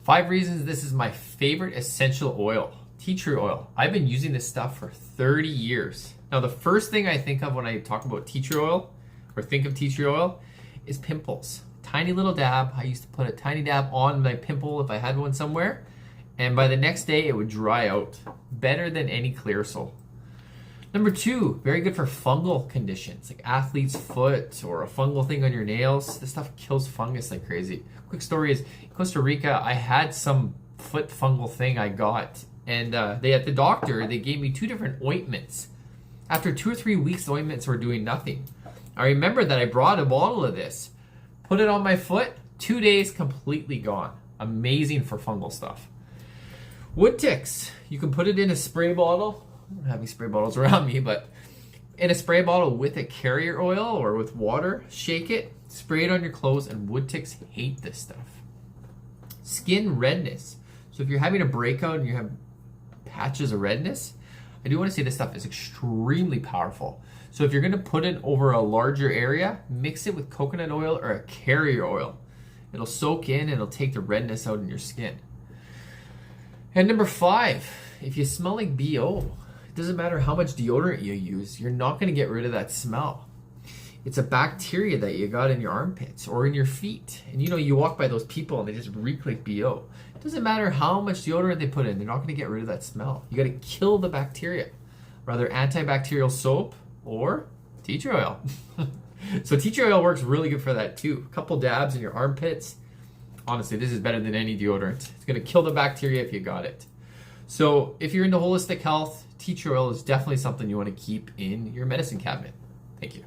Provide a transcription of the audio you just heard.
5 reasons this is my favorite essential oil, tea tree oil. I've been using this stuff for 30 years. Now, the first thing I think of when I talk about tea tree oil or think of tea tree oil is pimples. Tiny little dab. I used to put a tiny dab on my pimple if I had one somewhere, and by the next day it would dry out. Better than any Clearasil. Number 2, very good for fungal conditions like athlete's foot or a fungal thing on your nails. This stuff kills fungus like crazy. Quick story is, in Costa Rica, I had some foot fungal thing I got, and they at the doctor, they gave me 2 different ointments. After 2 or 3 weeks, the ointments were doing nothing. I remember that I brought a bottle of this, put it on my foot, 2 days completely gone. Amazing for fungal stuff. Wood ticks, you can put it in a spray bottle. I don't have any spray bottles around me, but in a spray bottle with a carrier oil or with water, shake it, spray it on your clothes, and wood ticks hate this stuff. Skin redness. So if you're having a breakout and you have patches of redness, I do want to say this stuff is extremely powerful. So if you're going to put it over a larger area, mix it with coconut oil or a carrier oil. It'll soak in and it'll take the redness out in your skin. And number 5, if you smell like BO, it doesn't matter how much deodorant you use, you're not going to get rid of that smell. It's a bacteria that you got in your armpits or in your feet. And you walk by those people and they just reek like BO. It doesn't matter how much deodorant they put in, they're not going to get rid of that smell. You got to kill the bacteria. Rather antibacterial soap or tea tree oil. So tea tree oil works really good for that too. A couple dabs in your armpits. Honestly, this is better than any deodorant. It's going to kill the bacteria if you got it. So if you're into holistic health, tea tree oil is definitely something you want to keep in your medicine cabinet. Thank you.